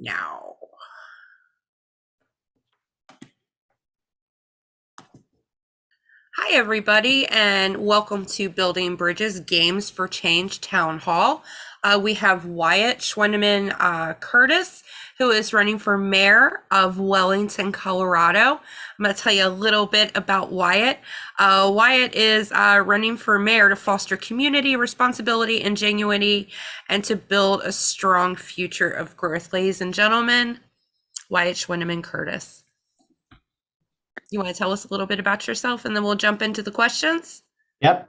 now. Hi, everybody, and welcome to Building Bridges Games for Change Town Hall. We have Wyatt Schwendeman-Curtis, who is running for mayor of Wellington, Colorado. I'm going to tell you a little bit about Wyatt. Wyatt is running for mayor to foster community, responsibility, and genuinity, and to build a strong future of growth. Ladies and gentlemen, Wyatt Schwendeman-Curtis. You want to tell us a little bit about yourself, and then we'll jump into the questions? Yep.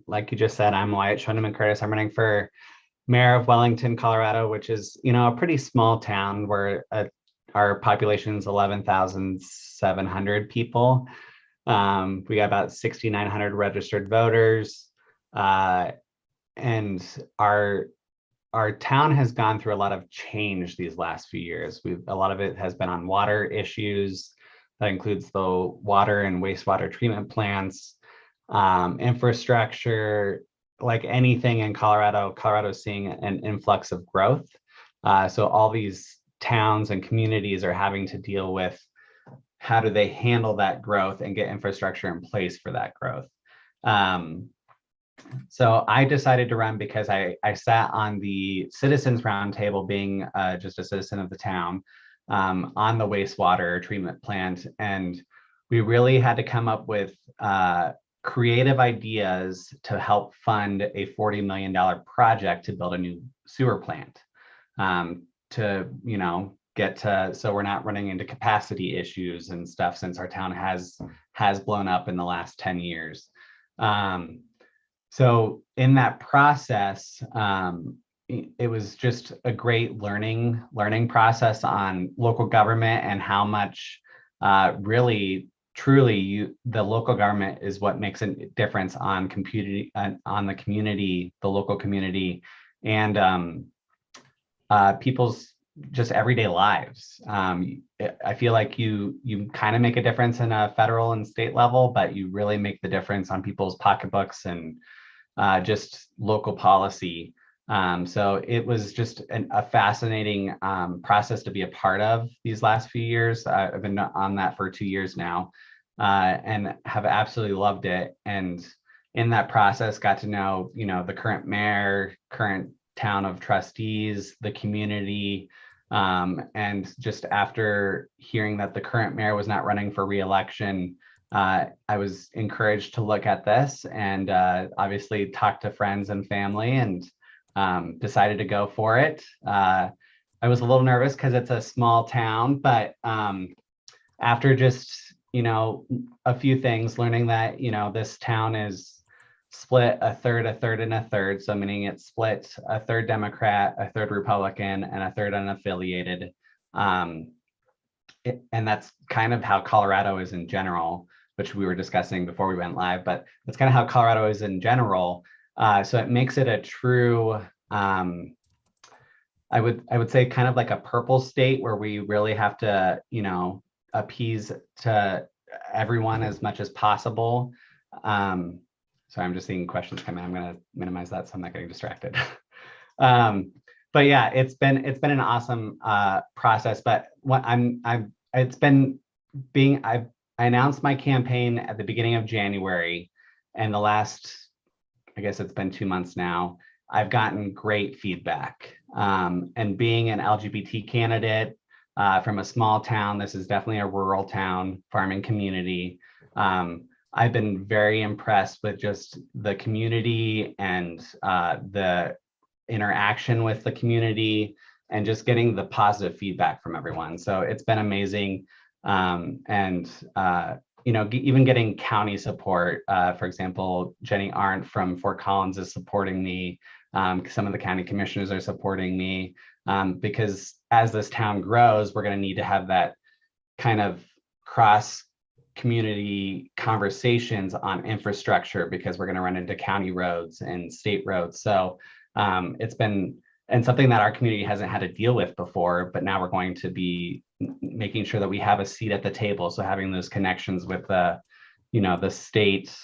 Like you just said, I'm Wyatt Schwendeman-Curtis. I'm running for mayor of Wellington, Colorado, which is, a pretty small town where our population is 11,700 people. We got about 6,900 registered voters, and our town has gone through a lot of change these last few years. A lot of it has been on water issues. That includes the water and wastewater treatment plants, infrastructure, like anything in Colorado. Colorado's seeing an influx of growth. So all these towns and communities are having to deal with how do they handle that growth and get infrastructure in place for that growth. So I decided to run because I sat on the Citizens Roundtable, being just a citizen of the town, on the wastewater treatment plant. And we really had to come up with creative ideas to help fund a $40 million project to build a new sewer plant, to, get to, so we're not running into capacity issues and stuff, since our town has blown up in the last 10 years. So in that process, it was just a great learning process on local government, and how much really truly the local government is what makes a difference on the community, the local community, and people's just everyday lives. I feel like you kind of make a difference in a federal and state level, but you really make the difference on people's pocketbooks and just local policy. So it was just a fascinating process to be a part of these last few years. I've been on that for 2 years now, and have absolutely loved it. And in that process, got to know, the current mayor, current town of trustees, the community. And just after hearing that the current mayor was not running for re-election, I was encouraged to look at this, and obviously talk to friends and family, and decided to go for it. I was a little nervous because it's a small town, but after just, a few things, learning that, this town is split a third, and a third. So meaning it's split a third Democrat, a third Republican, and a third unaffiliated. And that's kind of how Colorado is in general, which we were discussing before we went live, but that's kind of how Colorado is in general. So it makes it a true, I would say kind of like a purple state, where we really have to, appease to everyone as much as possible. Sorry, I'm just seeing questions come in. I'm going to minimize that so I'm not getting distracted. But yeah, it's been an awesome process. But what I announced my campaign at the beginning of January, and the last, I guess it's been 2 months now, I've gotten great feedback. And being an LGBT candidate from a small town, this is definitely a rural town, farming community. I've been very impressed with just the community and the interaction with the community, and just getting the positive feedback from everyone. So it's been amazing. And even getting county support. For example, Jenny Arndt from Fort Collins is supporting me. Some of the county commissioners are supporting me, because as this town grows, we're going to need to have that kind of cross community conversations on infrastructure, because we're going to run into county roads and state roads. So it's been something that our community hasn't had to deal with before, but now we're going to be making sure that we have a seat at the table. So having those connections with the the state,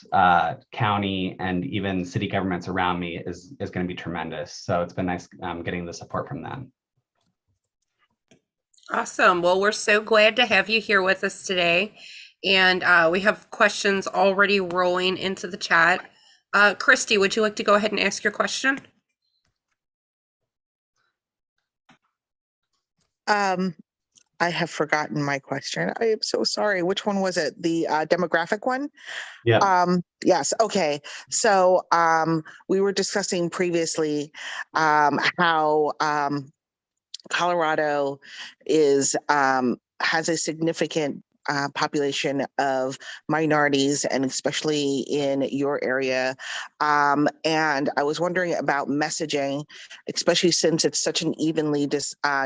county, and even city governments around me is going to be tremendous. So it's been nice getting the support from them. Awesome. Well, we're so glad to have you here with us today. And we have questions already rolling into the chat. Christy, would you like to go ahead and ask your question? I have forgotten my question. I am so sorry. Which one was it? The demographic one? Yeah. Yes. Okay. So we were discussing previously how Colorado is has a significant population of minorities, and especially in your area. And I was wondering about messaging, especially since it's such an evenly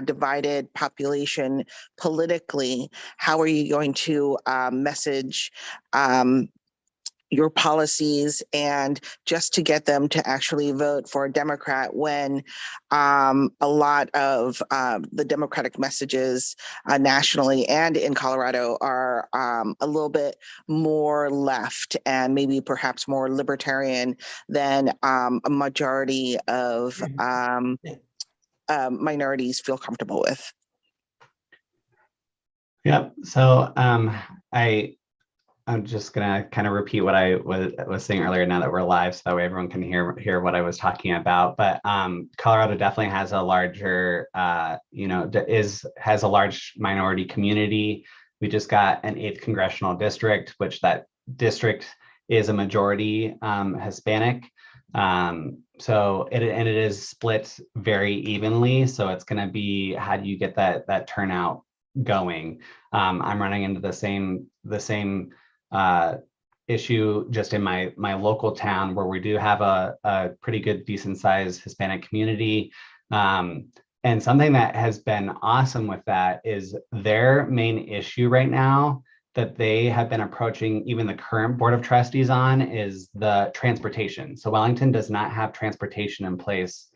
divided population politically. How are you going to message your policies, and just to get them to actually vote for a Democrat when a lot of the Democratic messages nationally and in Colorado are a little bit more left and maybe perhaps more libertarian than a majority of minorities feel comfortable with. Yep. So I'm just gonna kind of repeat what I was saying earlier now that we're live, so that way everyone can hear what I was talking about. But Colorado definitely has a larger, has a large minority community. We just got an 8th congressional district, which that district is a majority Hispanic. So it is split very evenly. So it's going to be, how do you get that turnout going? I'm running into the same issue just in my local town, where we do have a pretty good, decent sized Hispanic community. And something that has been awesome with that is their main issue right now that they have been approaching even the current board of trustees on is the transportation. So Wellington does not have transportation in place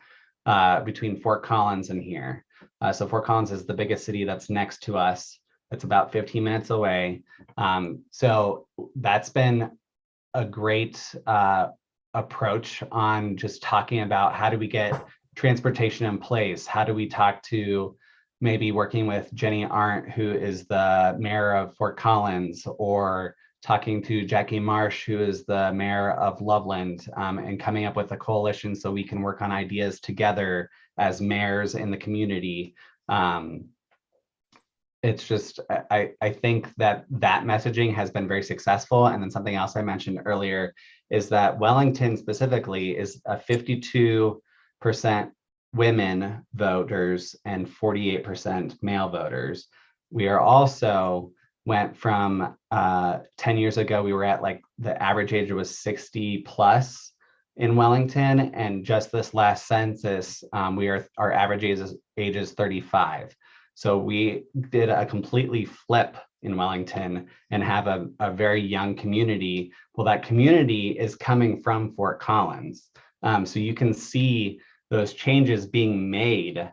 between Fort Collins and here. So Fort Collins is the biggest city that's next to us. It's about 15 minutes away. So that's been a great approach on just talking about how do we get transportation in place? How do we talk to maybe working with Jenny Arndt, who is the mayor of Fort Collins, or talking to Jackie Marsh, who is the mayor of Loveland, and coming up with a coalition so we can work on ideas together as mayors in the community. It's just, I think that messaging has been very successful. And then something else I mentioned earlier is that Wellington specifically is a 52% women voters and 48% male voters. We are also went from 10 years ago, we were at like the average age was 60 plus in Wellington. And just this last census, our average age is 35. So we did a completely flip in Wellington and have a very young community. Well, that community is coming from Fort Collins. So you can see those changes being made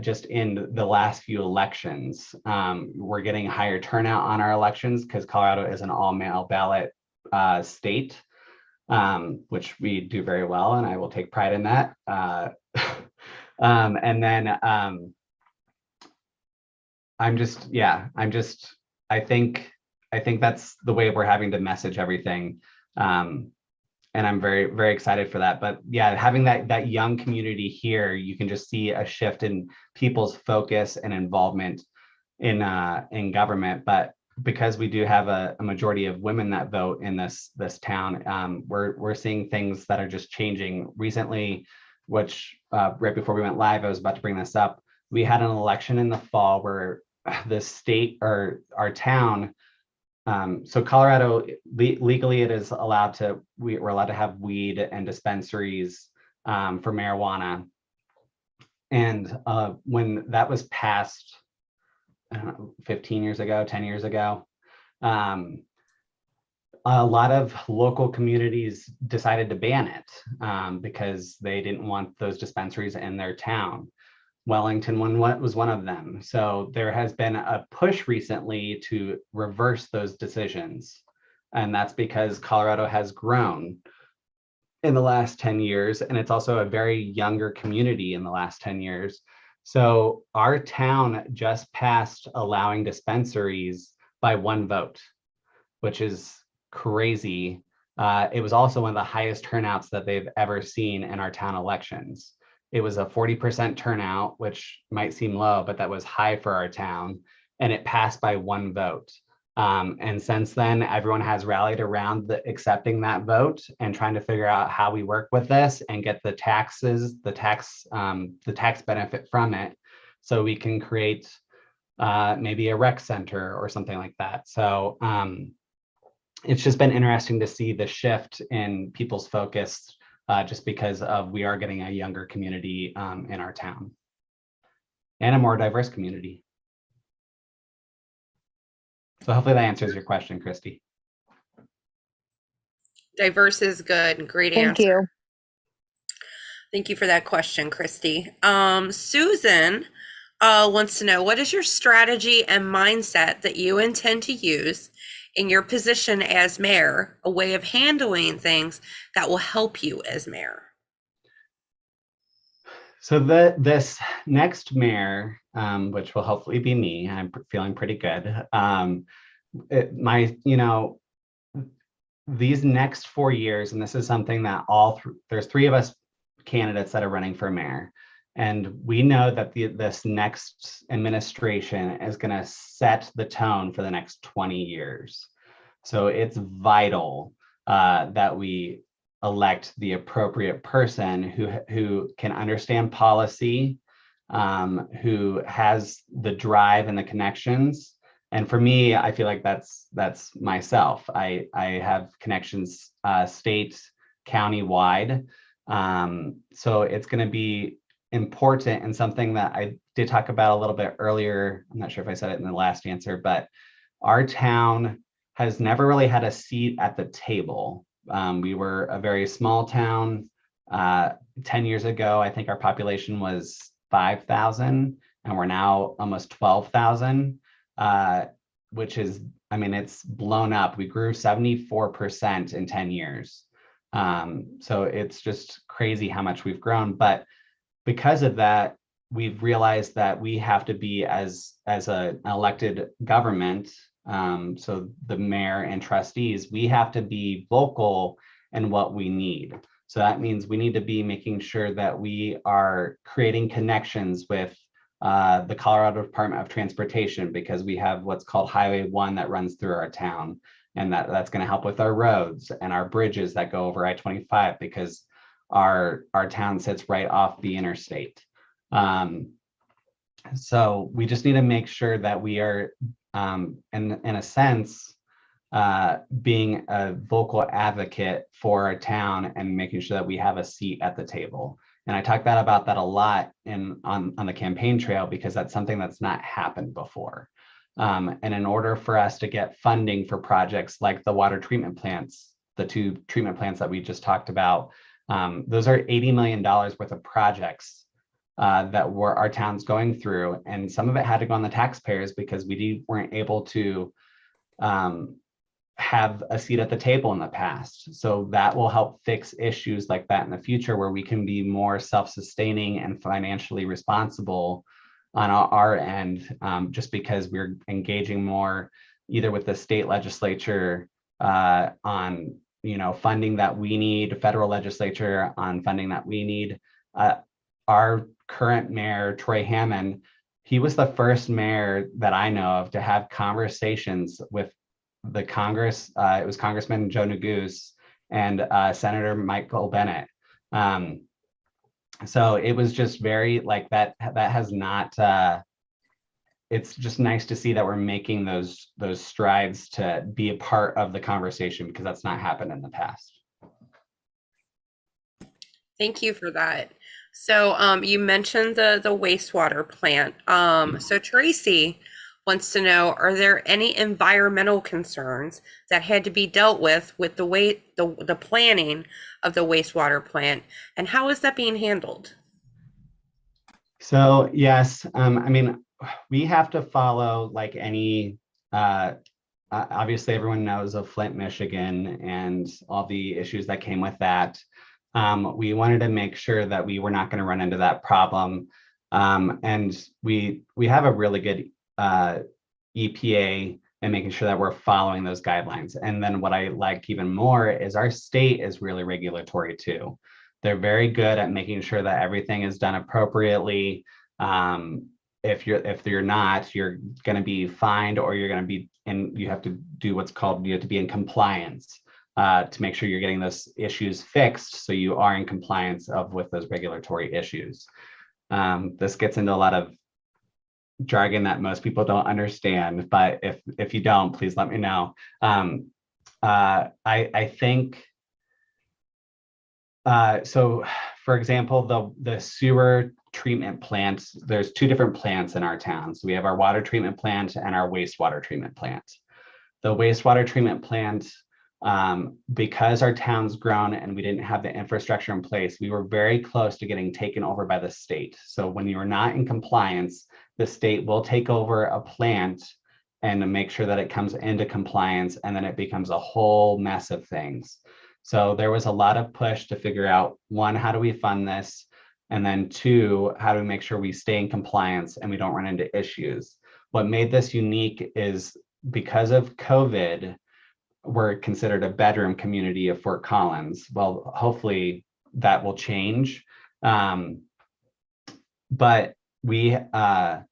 just in the last few elections. We're getting higher turnout on our elections because Colorado is an all-mail ballot state, which we do very well, and I will take pride in that. And then I think that's the way we're having to message everything. And I'm very, very excited for that. But yeah, having that young community here, you can just see a shift in people's focus and involvement in government. But because we do have a majority of women that vote in this town, we're seeing things that are just changing recently, which right before we went live, I was about to bring this up. We had an election in the fall where the state or our town, so Colorado, legally it is allowed to, we're allowed to have weed and dispensaries for marijuana. And when that was passed, I don't know, 15 years ago, 10 years ago, a lot of local communities decided to ban it because they didn't want those dispensaries in their town. Wellington was one of them. So there has been a push recently to reverse those decisions. And that's because Colorado has grown in the last 10 years, and it's also a very younger community in the last 10 years. So our town just passed allowing dispensaries by 1 vote, which is crazy. It was also one of the highest turnouts that they've ever seen in our town elections. It was a 40% turnout, which might seem low, but that was high for our town, and it passed by 1 vote. And since then, everyone has rallied around accepting that vote and trying to figure out how we work with this and get the tax benefit from it, so we can create maybe a rec center or something like that. So it's just been interesting to see the shift in people's focus, just because of we are getting a younger community in our town and a more diverse community. So hopefully that answers your question, Christy. Diverse is good. Great Thank answer. you. Thank you for that question, Christy. Susan wants to know, what is your strategy and mindset that you intend to use in your position as mayor, a way of handling things that will help you as mayor? So this next mayor, which will hopefully be me, I'm feeling pretty good. These next 4 years, and this is something that there's 3 of us candidates that are running for mayor. And we know that this next administration is going to set the tone for the next 20 years. So it's vital that we elect the appropriate person who can understand policy, who has the drive and the connections. And for me, I feel like that's myself. I have connections state, county wide. So it's going to be important, and something that I did talk about a little bit earlier. I'm not sure if I said it in the last answer, but our town has never really had a seat at the table. We were a very small town. 10 years ago, I think our population was 5,000, and we're now almost 12,000, which is, I mean, it's blown up. We grew 74% in 10 years. So it's just crazy how much we've grown. But because of that, we've realized that we have to be as an elected government, so the mayor and trustees, we have to be vocal in what we need. So that means we need to be making sure that we are creating connections with the Colorado Department of Transportation, because we have what's called Highway 1 that runs through our town. And that's going to help with our roads and our bridges that go over I-25, because our town sits right off the interstate. So we just need to make sure that we are, in a sense, being a vocal advocate for our town and making sure that we have a seat at the table. And I talk about that a lot on the campaign trail, because that's something that's not happened before. And in order for us to get funding for projects like the water treatment plants, the 2 treatment plants that we just talked about, those are $80 million worth of projects that our town's going through. And some of it had to go on the taxpayers because we weren't able to have a seat at the table in the past. So that will help fix issues like that in the future, where we can be more self-sustaining and financially responsible on our end, just because we're engaging more either with the state legislature on funding that we need, federal legislature on funding that we need. Our current mayor, Troy Hammond, he was the first mayor that I know of to have conversations with the Congress. It was Congressman Joe Neguse and Senator Michael Bennett. So it was just very like that has not, it's just nice to see that we're making those strides to be a part of the conversation, because that's not happened in the past. Thank you for that. So you mentioned the wastewater plant. So Tracy wants to know, are there any environmental concerns that had to be dealt with the planning of the wastewater plant, and how is that being handled? So yes, I mean, we have to follow like any obviously everyone knows of Flint, Michigan, and all the issues that came with that. We wanted to make sure that we were not going to run into that problem. And we have a really good EPA and making sure that we're following those guidelines. And then what I like even more is our state is really regulatory too. They're very good at making sure that everything is done appropriately. If you're not, you're going to be fined, or you're going to be you have to do what's called, you have to be in compliance to make sure you're getting those issues fixed, so you are in compliance with those regulatory issues. This gets into a lot of jargon that most people don't understand, but if you don't, please let me know. I think so. For example, the sewer treatment plants, there's two different plants in our town. So we have our water treatment plant and our wastewater treatment plant. The wastewater treatment plant, because our town's grown and we didn't have the infrastructure in place, we were very close to getting taken over by the state. So when you are not in compliance, the state will take over a plant and make sure that it comes into compliance, and then it becomes a whole mess of things. So there was a lot of push to figure out, one, how do we fund this? And then two, how do we make sure we stay in compliance and we don't run into issues? What made this unique is because of COVID, we're considered a bedroom community of Fort Collins. Well, hopefully that will change. But we had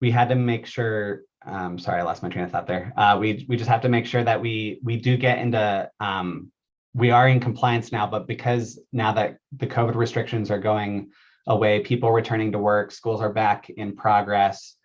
to make sure, sorry, I lost my train of thought there. We just have to make sure that we do get into, we are in compliance now, but because now that the COVID restrictions are going away, people returning to work, schools are back in progress,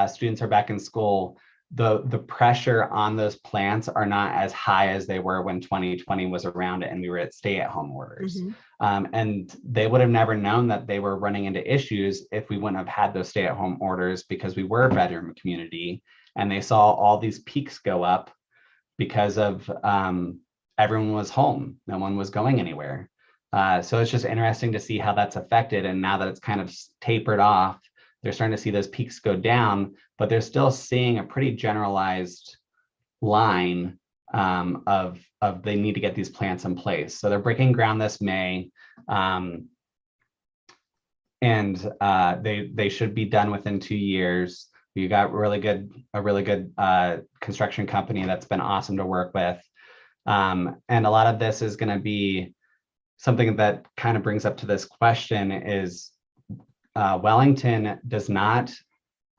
students are back in school, the pressure on those plants are not as high as they were when 2020 was around and we were at stay-at-home orders. And they would have never known that they were running into issues if we wouldn't have had those stay-at-home orders, because we were a bedroom community and they saw all these peaks go up because of everyone was home, no one was going anywhere. So it's just interesting to see how that's affected. And now that it's kind of tapered off, they're starting to see those peaks go down, but they're still seeing a pretty generalized line of they need to get these plants in place. So they're breaking ground this May, and they should be done within 2 years. We got a really good construction company that's been awesome to work with. And a lot of this is going to be something that kind of brings up to this question is, Wellington does not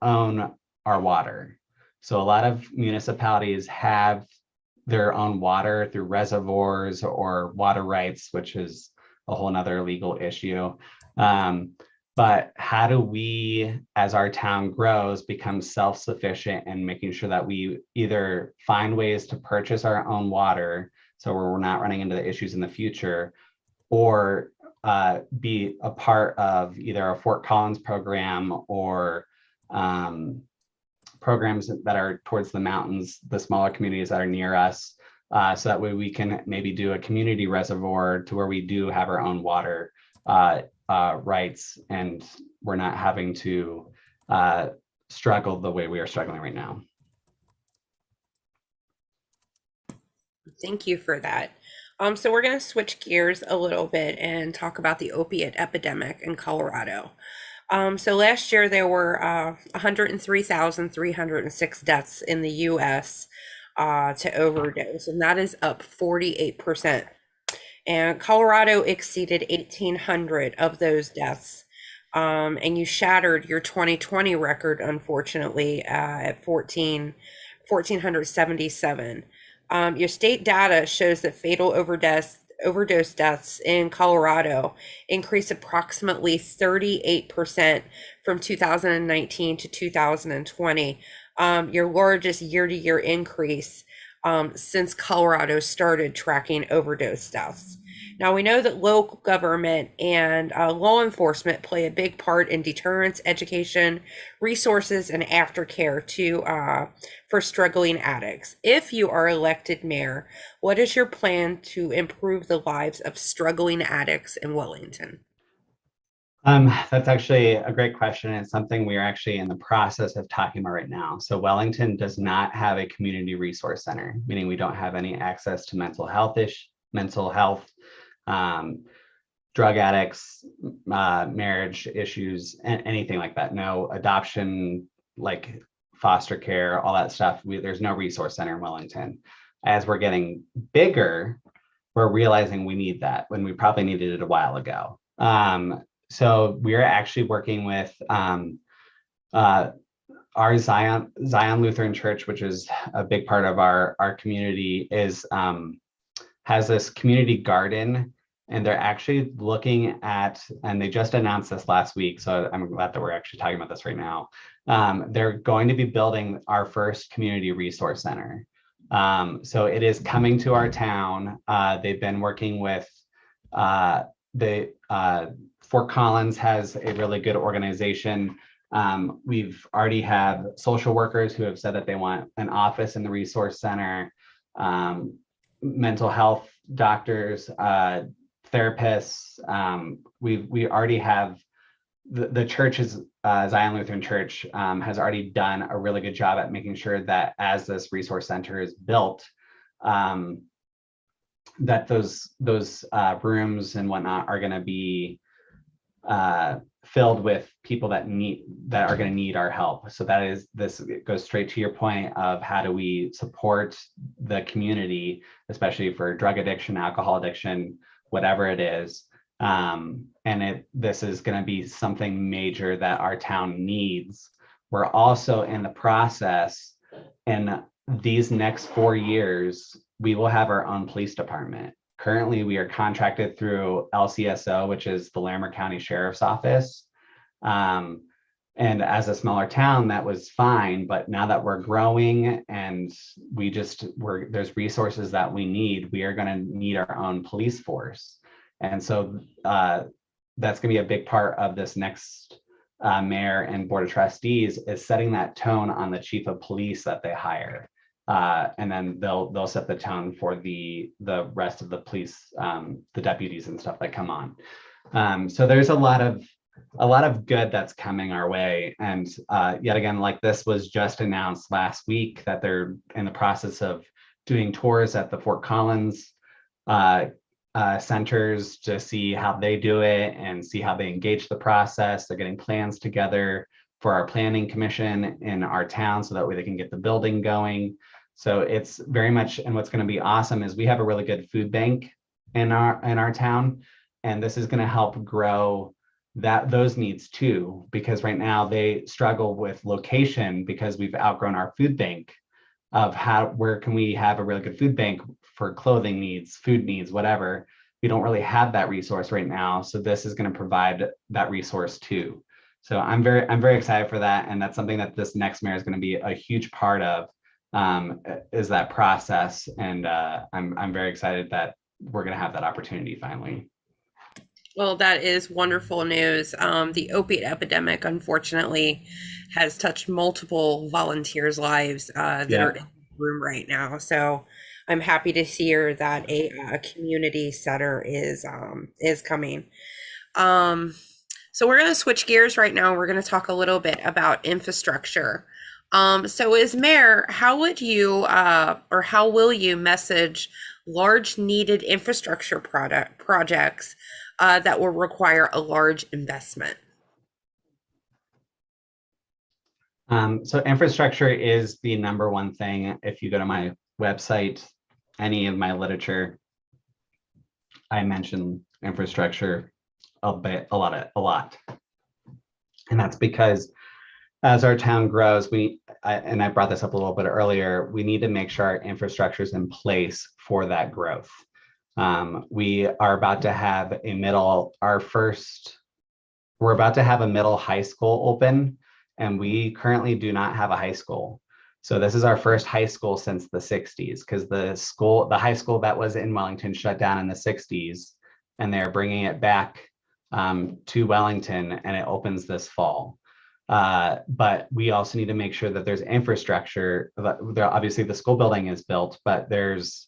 own our water. So a lot of municipalities have their own water through reservoirs or water rights, which is a whole nother legal issue. But how do we, as our town grows, become self-sufficient and making sure that we either find ways to purchase our own water so we're not running into the issues in the future, or be a part of either a Fort Collins program or programs that are towards the mountains, the smaller communities that are near us, so that way we can maybe do a community reservoir to where we do have our own water rights, and we're not having to struggle the way we are struggling right now. Thank you for that. So we're going to switch gears a little bit and talk about the opiate epidemic in Colorado. So last year there were 103,306 deaths in the U.S. To overdose, and that is up 48%. And Colorado exceeded 1,800 of those deaths. And you shattered your 2020 record, unfortunately, at 1,477. Your state data shows that fatal overdose deaths in Colorado increased approximately 38% from 2019 to 2020, your largest year-to-year increase since Colorado started tracking overdose deaths. Now, we know that local government and law enforcement play a big part in deterrence, education, resources, and aftercare for struggling addicts. If you are elected mayor, what is your plan to improve the lives of struggling addicts in Wellington? That's actually a great question. It's something we are actually in the process of talking about right now. So Wellington does not have a community resource center, meaning we don't have any access to mental health, um, drug addicts, marriage issues, anything like that. No adoption, like foster care, all that stuff. There's no resource center in Wellington. As we're getting bigger, we're realizing we need that when we probably needed it a while ago. So we're actually working with uh, our Zion Lutheran Church, which is a big part of our community, has this community garden, and they're actually looking at, and they just announced this last week, so I'm glad that we're actually talking about this right now. They're going to be building our first community resource center. So it is coming to our town. They've been working with Fort Collins has a really good organization. We've already had social workers who have said that they want an office in the resource center, mental health doctors, therapists. We already have the church's Zion Lutheran Church has already done a really good job at making sure that as this resource center is built, that those rooms and whatnot are going to be filled with people that are going to need our help. So it goes straight to your point of how do we support the community, especially for drug addiction, alcohol addiction, whatever it is. This is going to be something major that our town needs. We're also in the process, in these next 4 years, we will have our own police department. Currently, we are contracted through LCSO, which is the Larimer County Sheriff's Office. And as a smaller town, that was fine. But now that we're growing and there's resources that we need, we are going to need our own police force. And so that's going to be a big part of this next mayor and board of trustees, is setting that tone on the chief of police that they hire. And then they'll set the tone for the rest of the police, the deputies and stuff that come on. So there's a lot of good that's coming our way. And yet again, like this was just announced last week that they're in the process of doing tours at the Fort Collins centers to see how they do it and see how they engage the process. They're getting plans together for our planning commission in our town so that way they can get the building going. So it's very much, and what's going to be awesome is we have a really good food bank in our town, and this is going to help grow those needs too, because right now they struggle with location because we've outgrown our food bank of where can we have a really good food bank for clothing needs, food needs, whatever. We don't really have that resource right now. So this is going to provide that resource too. So I'm very excited for that. And that's something that this next mayor is going to be a huge part of, is that process. And I'm very excited that we're going to have that opportunity finally. Well, that is wonderful news. The opiate epidemic, unfortunately, has touched multiple volunteers' lives that are in the room right now. So I'm happy to hear that a community center is coming. So we're going to switch gears right now. We're going to talk a little bit about infrastructure. So as mayor, how would you or how will you message large needed infrastructure projects that will require a large investment? So infrastructure is the number one thing. If you go to my website, any of my literature, I mention infrastructure a lot. And that's because as our town grows, and I brought this up a little bit earlier, we need to make sure our infrastructure is in place for that growth. We are about to have we're about to have a middle high school open, and we currently do not have a high school. So this is our first high school since the 60s, because the high school that was in Wellington shut down in the 60s, and they're bringing it back to Wellington, and it opens this fall. But we also need to make sure that there's infrastructure. Obviously the school building is built, but there's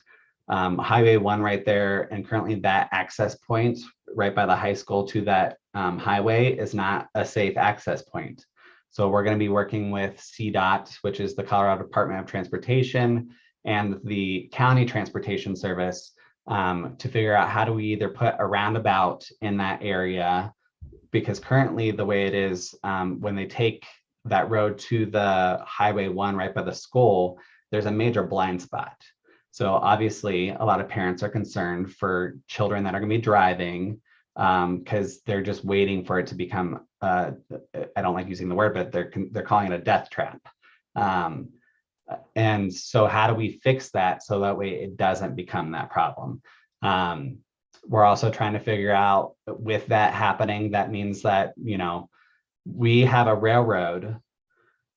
Highway 1 right there, and currently that access point right by the high school to that highway is not a safe access point. So we're going to be working with CDOT, which is the Colorado Department of Transportation, and the County Transportation Service to figure out how do we either put a roundabout in that area, because currently the way it is, when they take that road to the Highway 1 right by the school, there's a major blind spot. So obviously a lot of parents are concerned for children that are going to be driving because they're just waiting for it to become, I don't like using the word, but they're calling it a death trap. And so how do we fix that so that way it doesn't become that problem? We're also trying to figure out, with that happening, that means that, you know, we have a railroad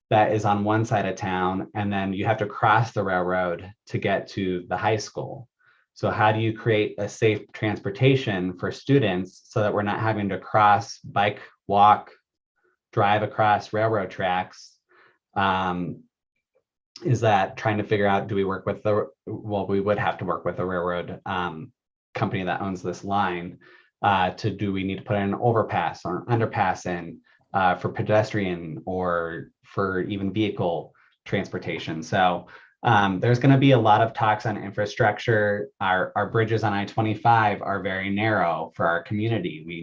that is on one side of town, and then you have to cross the railroad to get to the high school. So how do you create a safe transportation for students so that we're not having to cross, bike, walk, drive across railroad tracks? Is that trying to figure out, do we work with well, we would have to work with a railroad company that owns this line do we need to put in an overpass or an underpass in for pedestrian or for even vehicle transportation? So there's going to be a lot of talks on infrastructure. Our bridges on I-25 are very narrow for our community. We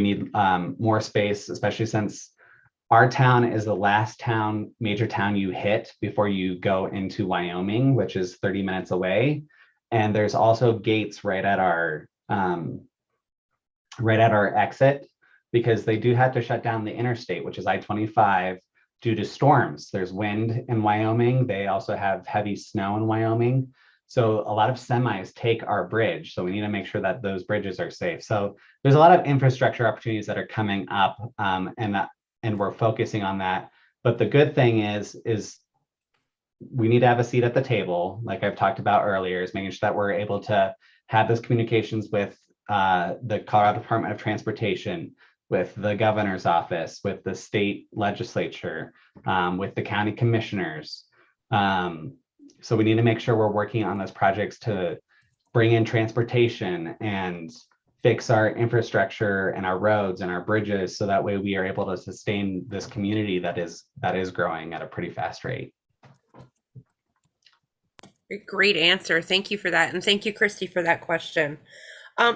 need more space, especially since our town is the last major town you hit before you go into Wyoming, which is 30 minutes away. And there's also gates right at our exit, because they do have to shut down the interstate, which is I-25, due to storms. There's wind in Wyoming. They also have heavy snow in Wyoming. So a lot of semis take our bridge. So we need to make sure that those bridges are safe. So there's a lot of infrastructure opportunities that are coming up, and we're focusing on that. But the good thing is we need to have a seat at the table, like I've talked about earlier, is making sure that we're able to have those communications with the Colorado Department of Transportation, with the governor's office, with the state legislature, with the county commissioners. So we need to make sure we're working on those projects to bring in transportation and fix our infrastructure and our roads and our bridges, so that way we are able to sustain this community that is growing at a pretty fast rate. Great answer. Thank you for that. And thank you, Christy, for that question.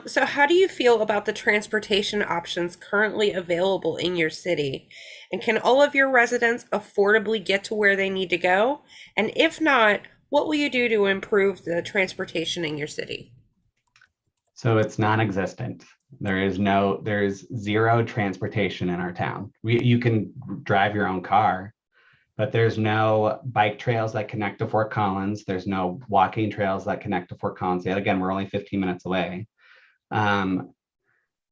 So how do you feel about the transportation options currently available in your city? And can all of your residents affordably get to where they need to go? And if not, what will you do to improve the transportation in your city? So it's non-existent. There's zero transportation in our town. You can drive your own car, but there's no bike trails that connect to Fort Collins. There's no walking trails that connect to Fort Collins. Yet again, we're only 15 minutes away.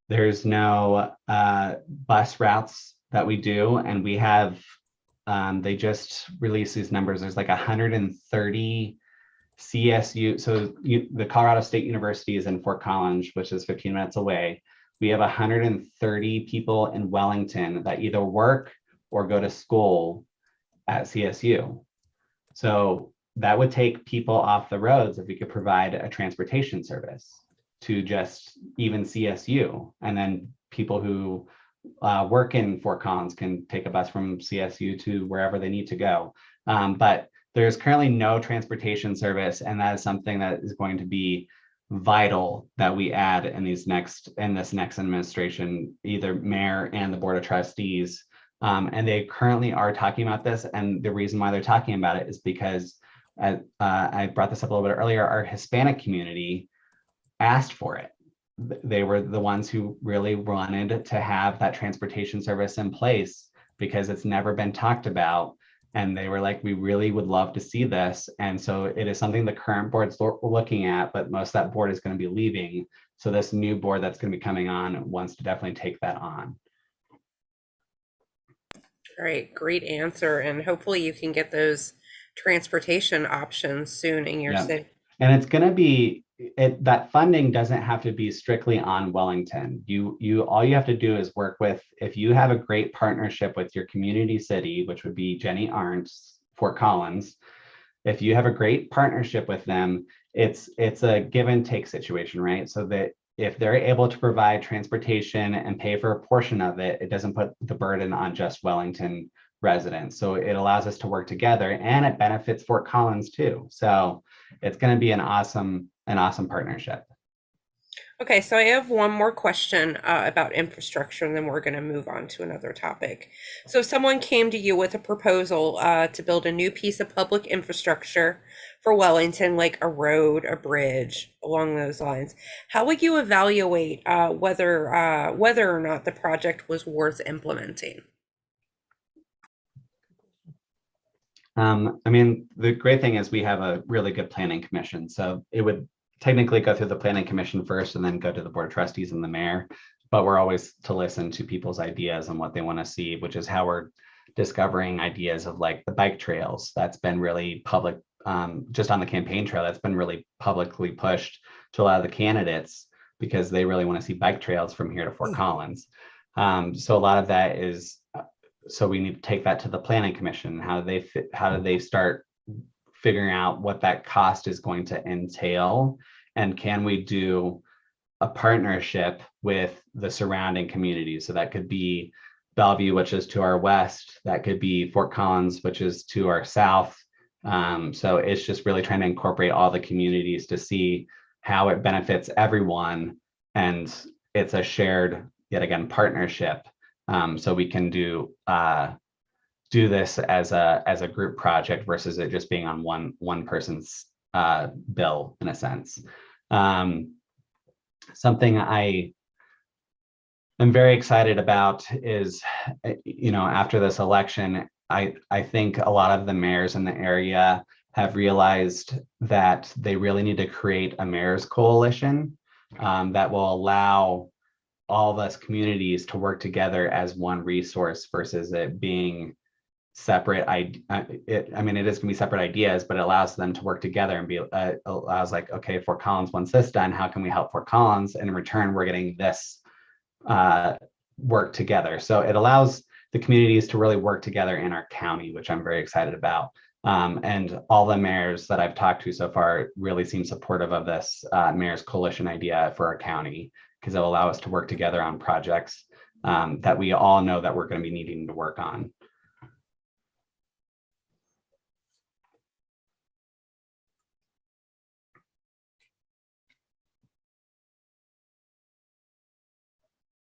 There's no bus routes that we do, and we have, they just released these numbers. There's like 130 CSU. So the Colorado State University is in Fort Collins, which is 15 minutes away. We have 130 people in Wellington that either work or go to school at CSU. So that would take people off the roads if we could provide a transportation service to just even CSU. And then people who work in Fort Collins can take a bus from CSU to wherever they need to go. But there's currently no transportation service, and that is something that is going to be vital that we add in this next administration, either mayor and the board of trustees. And they currently are talking about this, and the reason why they're talking about it is because I brought this up a little bit earlier. Our Hispanic community asked for it. They were the ones who really wanted to have that transportation service in place because it's never been talked about. And they were like, we really would love to see this. And so it is something the current board's looking at, but most of that board is going to be leaving. So this new board that's going to be coming on wants to definitely take that on. All right, great answer. And hopefully you can get those transportation options soon in your city. And it's going to be, that funding doesn't have to be strictly on Wellington. All you have to do is work with, if you have a great partnership with your community city, which would be Jenny Arndt's Fort Collins, if you have a great partnership with them, it's a give and take situation, right? So that if they're able to provide transportation and pay for a portion of it, it doesn't put the burden on just Wellington residents. So it allows us to work together, and it benefits Fort Collins too. So it's going to be an awesome partnership. Okay, so I have one more question about infrastructure, and then we're going to move on to another topic. So if someone came to you with a proposal to build a new piece of public infrastructure for Wellington, like a road, a bridge, along those lines, how would you evaluate whether or not the project was worth implementing? I mean, the great thing is we have a really good planning commission. So it would technically go through the planning commission first and then go to the board of trustees and the mayor. But we're always to listen to people's ideas and what they want to see, which is how we're discovering ideas of like the bike trails. That's been really public, just on the campaign trail, that's been really publicly pushed to a lot of the candidates because they really want to see bike trails from here to Fort Collins. So a lot of that is, so we need to take that to the planning commission. How do they start figuring out what that cost is going to entail, and can we do a partnership with the surrounding communities? So that could be Bellevue, which is to our west, that could be Fort Collins, which is to our south. So it's just really trying to incorporate all the communities to see how it benefits everyone, and it's a shared, yet again, partnership. So we can do this as a group project versus it just being on one person's bill, in a sense. Something I am very excited about is, after this election, I think a lot of the mayors in the area have realized that they really need to create a mayor's coalition that will allow all of us communities to work together as one resource versus it being separate. It is going to be separate ideas, but it allows them to work together and allows like, okay, Fort Collins wants this done. How can we help Fort Collins? And in return, we're getting this work together. So it allows the communities to really work together in our county, which I'm very excited about. And all the mayors that I've talked to so far really seem supportive of this mayor's coalition idea for our county, because it'll allow us to work together on projects that we all know that we're going to be needing to work on.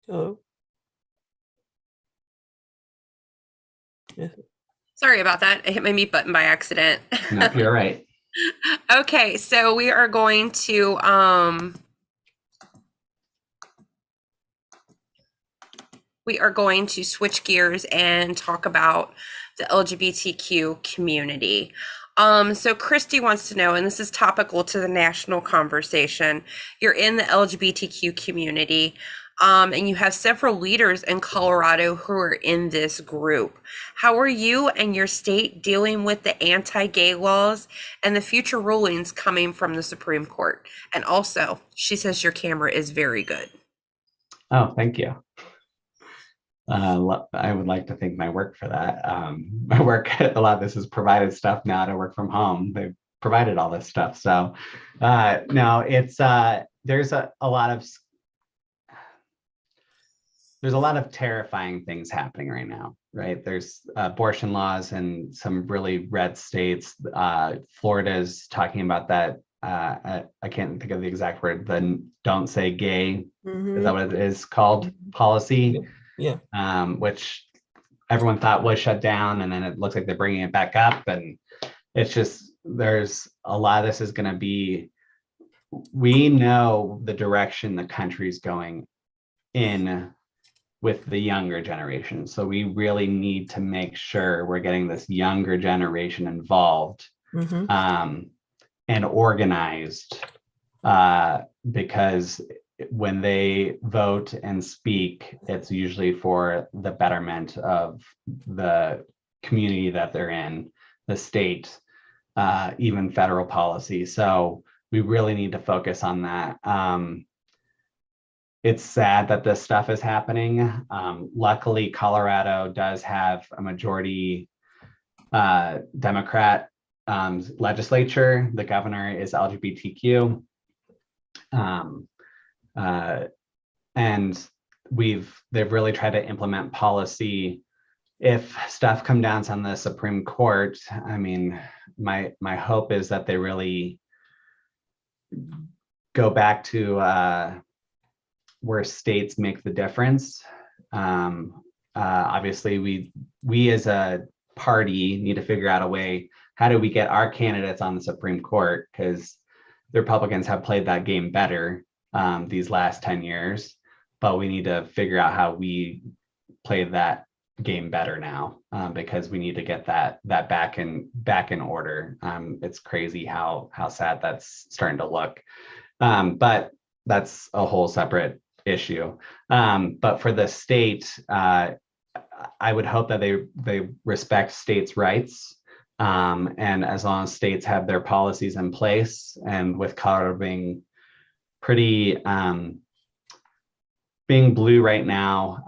Hello. Yes. Sorry about that. I hit my mute button by accident. No, you're right. Okay, so we are going to switch gears and talk about the LGBTQ community. So Christy wants to know, and this is topical to the national conversation, you're in the LGBTQ community, and you have several leaders in Colorado who are in this group. How are you and your state dealing with the anti-gay laws and the future rulings coming from the Supreme Court? And also, she says your camera is very good. Oh, thank you. I would like to thank my work for that. My work, a lot of this has provided stuff now to work from home. They've provided all this stuff. So no, it's there's a lot of terrifying things happening right now, right? There's abortion laws in some really red states. Florida's talking about that. I can't think of the exact word, the don't say gay, is that what it is called, policy? Yeah. Which everyone thought was shut down, and then it looks like they're bringing it back up. And it's just, there's a lot of this is going to be, we know the direction the country's going in with the younger generation. So we really need to make sure we're getting this younger generation involved and organized, because when they vote and speak, it's usually for the betterment of the community that they're in, the state, even federal policy. So we really need to focus on that. It's sad that this stuff is happening. Luckily, Colorado does have a majority Democrat legislature. The governor is LGBTQ. And they've really tried to implement policy. If stuff comes down on the Supreme Court, I mean, my hope is that they really go back to where states make the difference. Obviously, we as a party need to figure out a way, how do we get our candidates on the Supreme Court? Because the Republicans have played that game better these last 10 years, but we need to figure out how we play that game better now, because we need to get that back in order. It's crazy how sad that's starting to look, but that's a whole separate issue. But for the state, I would hope that they respect states' rights, and as long as states have their policies in place, and with Colorado being pretty being blue right now,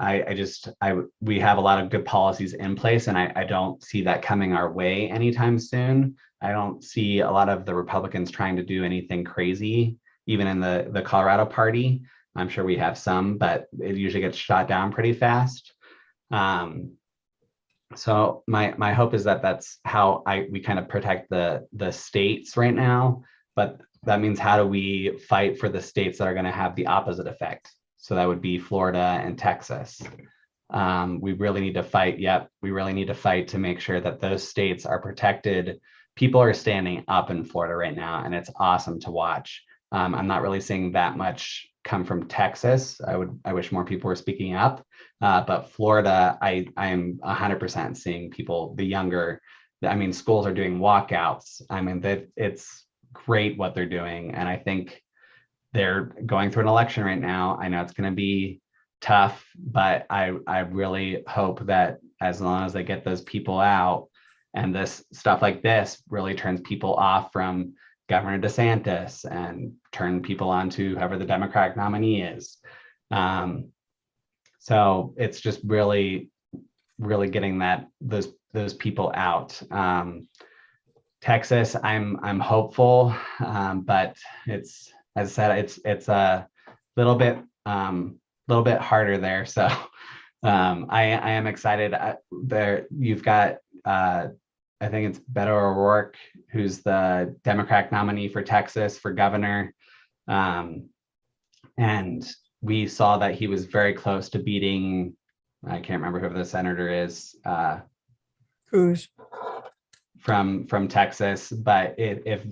we have a lot of good policies in place, and I don't see that coming our way anytime soon. I don't see a lot of the Republicans trying to do anything crazy, even in the Colorado party. I'm sure we have some, but it usually gets shot down pretty fast. So my hope is that that's how we kind of protect the states right now, but that means, how do we fight for the states that are going to have the opposite effect? So that would be Florida and Texas. We really need to fight. Yep, we really need to fight to make sure that those states are protected. People are standing up in Florida right now, and it's awesome to watch. I'm not really seeing that much come from Texas. I wish more people were speaking up, but Florida, I am 100% seeing people, the younger. I mean, schools are doing walkouts. I mean, it's great what they're doing, and I think they're going through an election right now. I know it's going to be tough, but I really hope that as long as they get those people out, and this stuff like this really turns people off from Governor DeSantis and turn people on to whoever the Democratic nominee is. So it's just really getting those people out. Texas, I'm hopeful, but it's, as I said, it's a little bit harder there. So I am excited. There you've got I think it's Beto O'Rourke, who's the Democratic nominee for Texas for governor, and we saw that he was very close to beating, I can't remember who the senator is, Cruz. from Texas. But if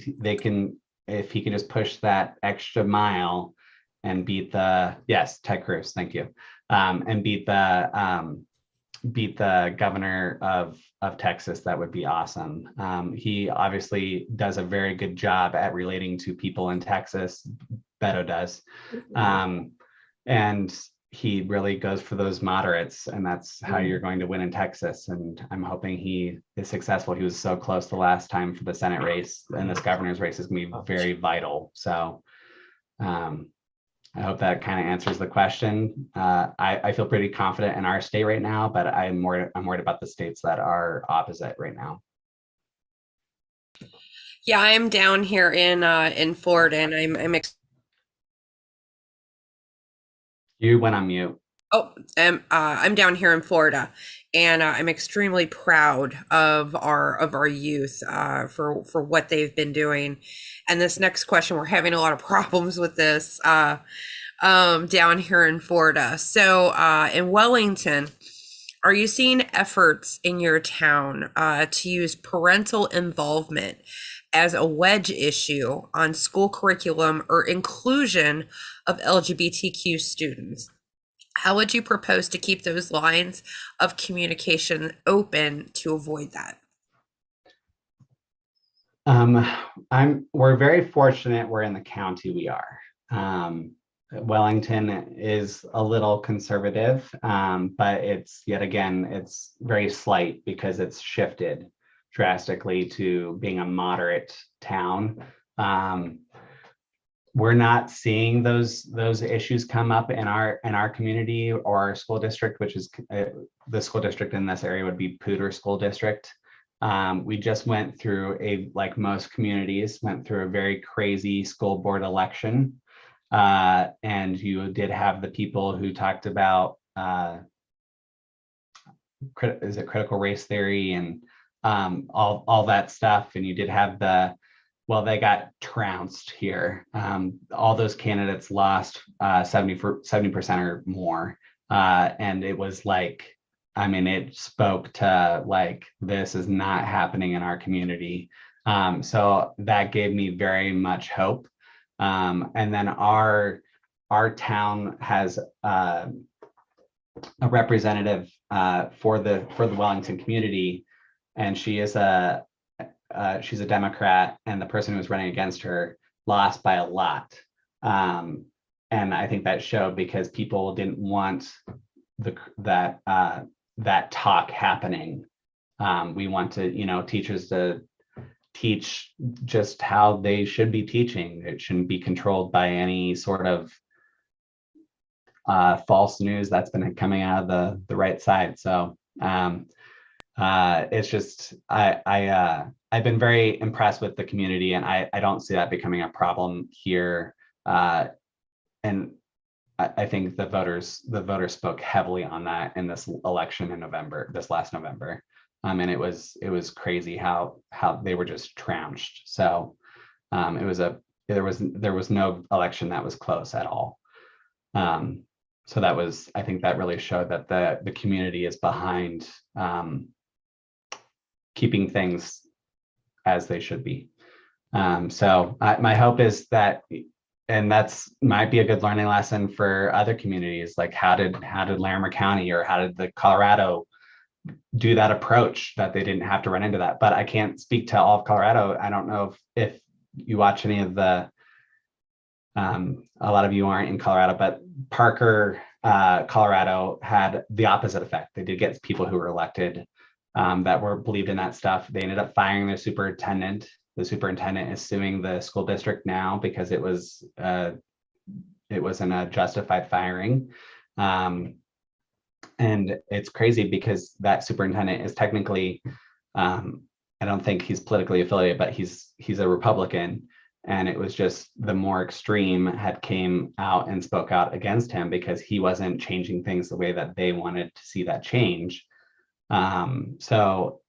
he can just push that extra mile and beat Ted Cruz, thank you, and beat the governor of Texas, that would be awesome. He obviously does a very good job at relating to people in Texas. Beto does, and he really goes for those moderates, and that's how you're going to win in Texas. And I'm hoping he is successful. He was so close the last time for the Senate race, and this governor's race is going to be very vital. So I hope that kind of answers the question. I feel pretty confident in our state right now, but I'm worried about the states that are opposite right now. Yeah, I'm down here in Florida, and I'm You went on mute. I'm down here in Florida, and I'm extremely proud of our youth for what they've been doing. And this next question, we're having a lot of problems with this down here in Florida. So in Wellington, are you seeing efforts in your town to use parental involvement as a wedge issue on school curriculum or inclusion of LGBTQ students? How would you propose to keep those lines of communication open to avoid that? We're very fortunate we're in the county we are. Wellington is a little conservative, but it's very slight because it's shifted drastically to being a moderate town. We're not seeing those issues come up in our community or our school district, which is the school district in this area would be Poudre School District. We just went through like most communities, went through a very crazy school board election. And you did have the people who talked about, is it critical race theory and all that stuff. And you did have they got trounced here. All those candidates lost 70% or more. And it was like, I mean, it spoke to like, this is not happening in our community. So that gave me very much hope. And then our town has a representative for the Wellington community, and she's a Democrat, and the person who was running against her lost by a lot. And I think that showed because people didn't want that talk happening. We want to, teachers to teach just how they should be teaching. It shouldn't be controlled by any sort of false news that's been coming out of the right side. So it's just, I've been very impressed with the community, and I don't see that becoming a problem here. And I think the voters spoke heavily on that in this election in November, this last November. And it was crazy how they were just trounced. So there was no election that was close at all. So I think that really showed that the community is behind keeping things as they should be. So my hope is that, and might be a good learning lesson for other communities, like how did Larimer County or how did the Colorado do that approach that they didn't have to run into that. But I can't speak to all of Colorado. I don't know if you watch any of the, a lot of you aren't in Colorado, but Parker, Colorado had the opposite effect. They did get people who were elected that believed in that stuff. They ended up firing their superintendent. The superintendent is suing the school district now because it wasn't a justified firing. And it's crazy because that superintendent is technically, I don't think he's politically affiliated, but he's a Republican. And it was just the more extreme had came out and spoke out against him because he wasn't changing things the way that they wanted to see that change. So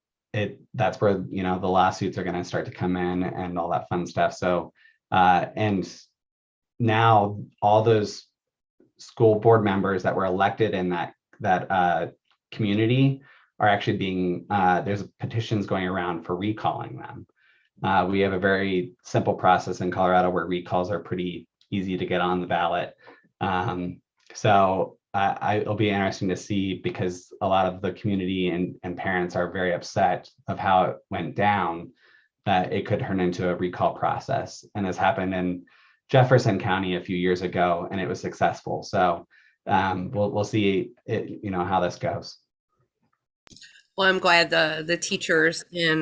that's where, the lawsuits are going to start to come in and all that fun stuff. So, and now all those school board members that were elected in that community are actually being, there's petitions going around for recalling them. We have a very simple process in Colorado where recalls are pretty easy to get on the ballot. So it'll be interesting to see because a lot of the community and parents are very upset of how it went down, that it could turn into a recall process. And this happened in Jefferson County a few years ago, and it was successful. So we'll see how this goes. Well, I'm glad the teachers in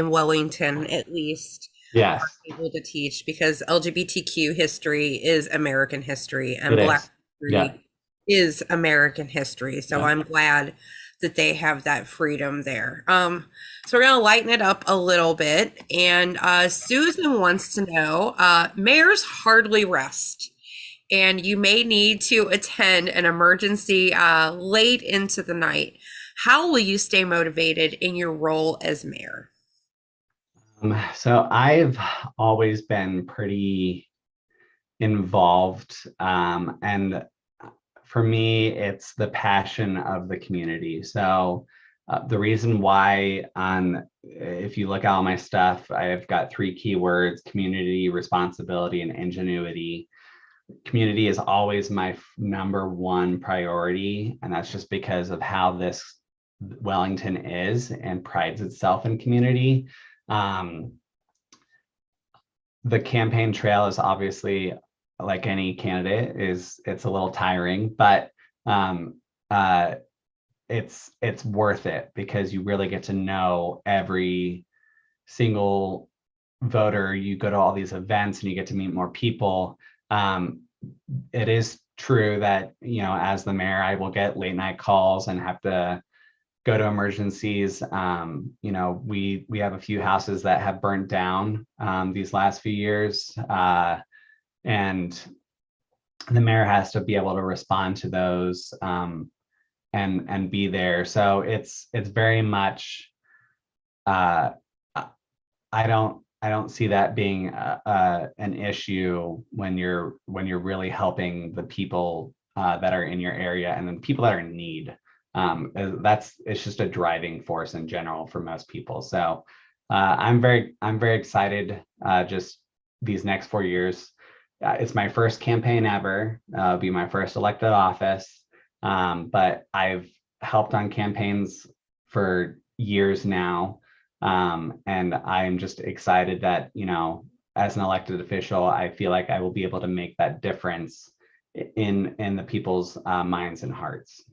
Wellington at least Yes. are able to teach, because LGBTQ history is American history and It Black is. history is American history. So Yeah. I'm glad that they have that freedom there. So we're gonna lighten it up a little bit, and Susan wants to know, mayors hardly rest, and you may need to attend an emergency late into the night. How will you stay motivated in your role as mayor? So I've always been pretty involved, and for me, it's the passion of the community. So the reason why if you look at all my stuff, I've got 3 keywords: community, responsibility, and ingenuity. Community is always my number 1 priority, and that's just because of how this Wellington is and prides itself in community. The campaign trail is obviously, like any candidate, it's a little tiring, but it's worth it because you really get to know every single voter. You go to all these events and you get to meet more people. It is true that, as the mayor, I will get late night calls and have to go to emergencies. You know, we have a few houses that have burnt down these last few years, and the mayor has to be able to respond to those and be there. So it's very much. I don't see that being an issue when you're really helping the people that are in your area and then people that are in need. It's just a driving force in general for most people. So I'm very excited. Just these next 4 years. It's my first campaign ever. It'll be my first elected office. But I've helped on campaigns for years now. And I'm just excited that, you know, as an elected official, I feel like I will be able to make that difference in the people's minds and hearts.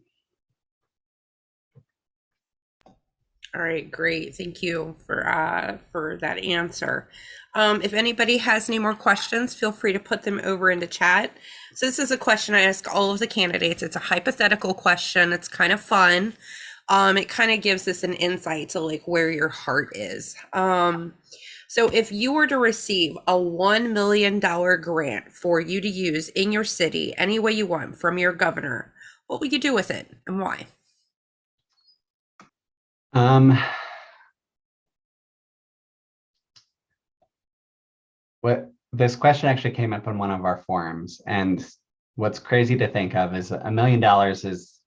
All right, great. Thank you for that answer. If anybody has any more questions, feel free to put them over into chat. So this is a question I ask all of the candidates. It's a hypothetical question. It's kind of fun. It kind of gives us an insight to like where your heart is. So if you were to receive a $1 million grant for you to use in your city any way you want from your governor, what would you do with it and why? What this question actually came up in one of our forums, and what's crazy to think of is $1 million is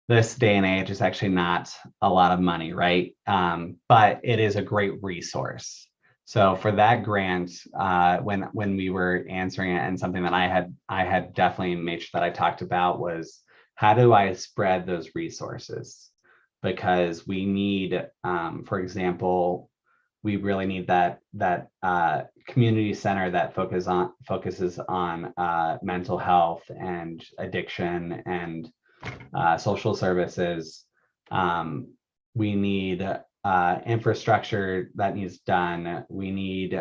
this day and age is actually not a lot of money, right? But it is a great resource. So for that grant, when we were answering it, and something that I had definitely made sure that I talked about was, how do I spread those resources? Because we need, for example, we really need that community center that focuses on mental health and addiction and social services. We need infrastructure that needs done. We need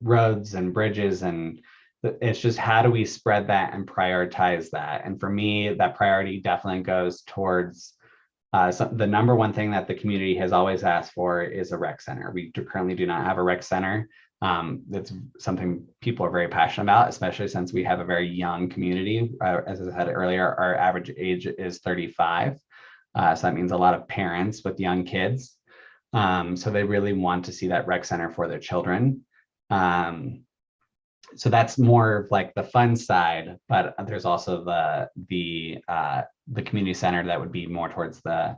roads and bridges, and it's just, how do we spread that and prioritize that? And for me, that priority definitely goes towards the number one thing that the community has always asked for is a rec center. We currently do not have a rec center. That's something people are very passionate about, especially since we have a very young community. As I said earlier, our average age is 35. So that means a lot of parents with young kids. So they really want to see that rec center for their children. So that's more of like the fun side, but there's also the community center that would be more towards the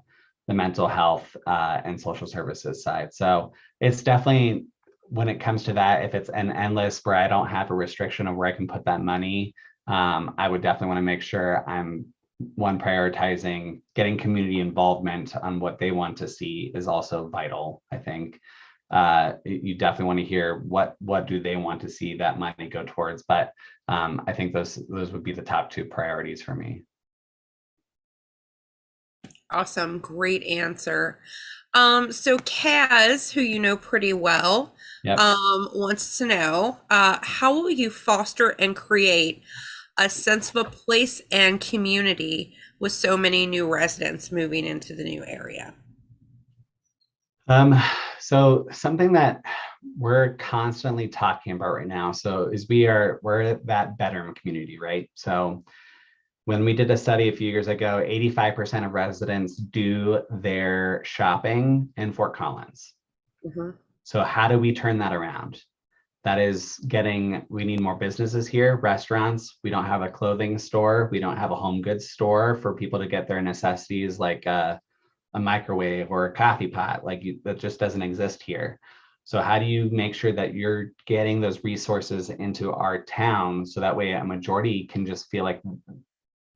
mental health and social services side. So it's definitely, when it comes to that, if it's an endless where I don't have a restriction of where I can put that money, I would definitely want to make sure I'm prioritizing getting community involvement on what they want to see is also vital. I think you definitely want to hear what do they want to see that money go towards, but I think those would be the top two priorities for me. Awesome, great answer. So Kaz, who you know pretty well, Yep. wants to know, how will you foster and create a sense of a place and community with so many new residents moving into the new area? So something that we're constantly talking about right now, we're that bedroom community, right? So when we did a study a few years ago, 85% of residents do their shopping in Fort Collins. Mm-hmm. So how do we turn that around? That is we need more businesses here, restaurants. We don't have a clothing store. We don't have a home goods store for people to get their necessities like a microwave or a coffee pot. That just doesn't exist here. So how do you make sure that you're getting those resources into our town so that way a majority can just feel like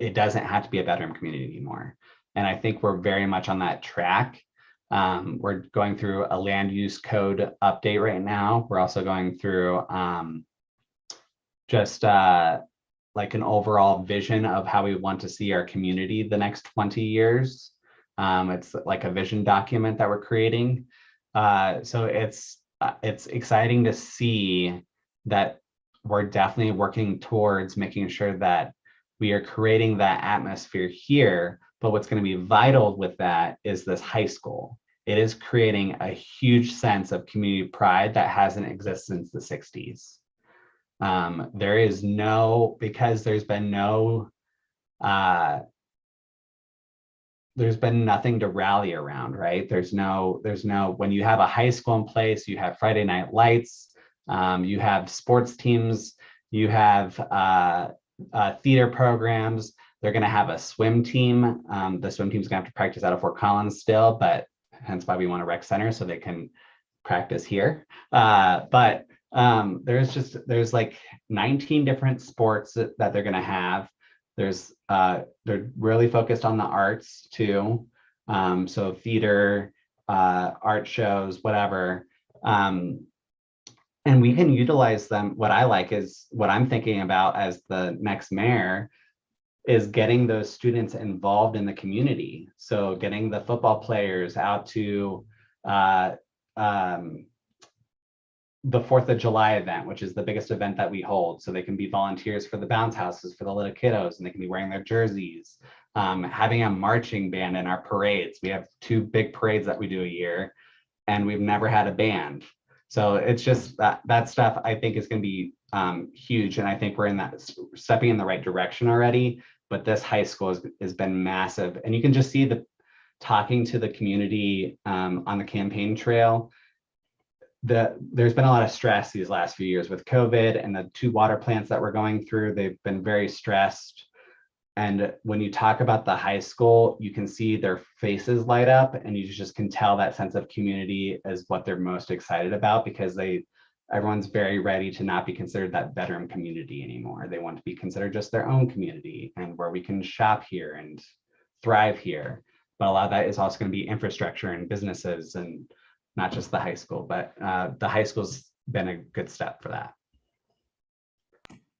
it doesn't have to be a bedroom community anymore? And I think we're very much on that track. We're going through a land use code update right now. We're also going through like an overall vision of how we want to see our community the next 20 years. It's like a vision document that we're creating. So it's exciting to see that we're definitely working towards making sure that we are creating that atmosphere here. But what's going to be vital with that is this high school. It is creating a huge sense of community pride that hasn't existed since the 60s. There is no, because there's been nothing to rally around, right? There's no, when you have a high school in place, you have Friday night lights, you have sports teams, you have theater programs. They're going to have a swim team. The swim team's going to have to practice out of Fort Collins still, but hence why we want a rec center so they can practice here. But there's like 19 different sports that they're going to have. They're really focused on the arts too. So theater, art shows, whatever. And we can utilize them. What I like is what I'm thinking about as the next mayor is getting those students involved in the community. So getting the football players out to the 4th of July event, which is the biggest event that we hold. So they can be volunteers for the bounce houses for the little kiddos, and they can be wearing their jerseys. Having a marching band in our parades. We have 2 big parades that we do a year, and we've never had a band. So it's just that stuff I think is going to be huge. And I think we're stepping in the right direction already, but this high school has been massive. And you can just see talking to the community on the campaign trail, there's been a lot of stress these last few years with COVID and the 2 water plants that we're going through. They've been very stressed. And when you talk about the high school, you can see their faces light up, and you just can tell that sense of community is what they're most excited about, because everyone's very ready to not be considered that veteran community anymore. They want to be considered just their own community and where we can shop here and thrive here. But a lot of that is also going to be infrastructure and businesses, and not just the high school, but the high school's been a good step for that.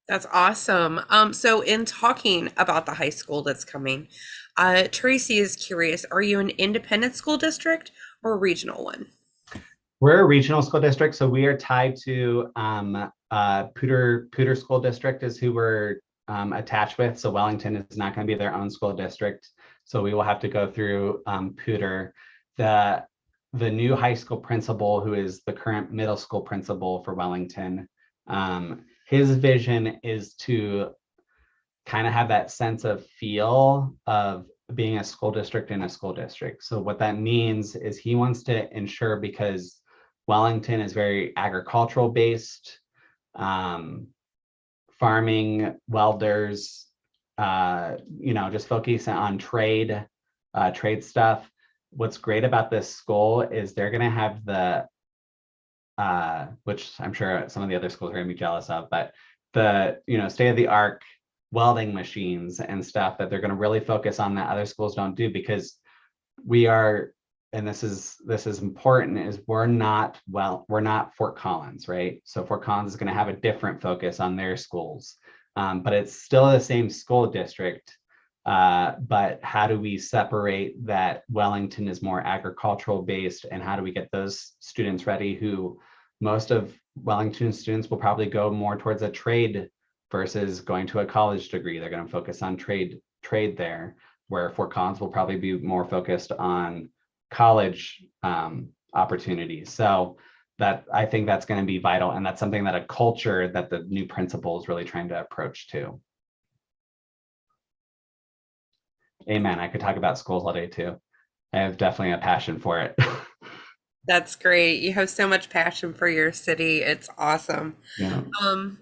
That's awesome. So in talking about the high school that's coming, Tracy is curious, are you an independent school district or a regional one? We're a regional school district, so we are tied to Poudre School District is who we're attached with. So Wellington is not going to be their own school district. So we will have to go through Poudre. The new high school principal, who is the current middle school principal for Wellington, his vision is to kind of have that sense of feel of being a school district in a school district. So what that means is he wants to ensure, because Wellington is very agricultural based, farming, welders, just focusing on trade stuff. What's great about this school is they're going to have which I'm sure some of the other schools are going to be jealous of, but the state-of-the-art welding machines and stuff that they're going to really focus on that other schools don't do, because we are, and this is important, is we're not Fort Collins, right? So Fort Collins is going to have a different focus on their schools, but it's still the same school district. But how do we separate that Wellington is more agricultural based, and how do we get those students ready, who most of Wellington students will probably go more towards a trade versus going to a college degree. They're going to focus on trade there, where Fort Collins will probably be more focused on college opportunities. So that, I think that's going to be vital, and that's something that a culture that the new principal is really trying to approach too. Amen. I could talk about schools all day too. I have definitely a passion for it. That's great. You have so much passion for your city. It's awesome. Yeah.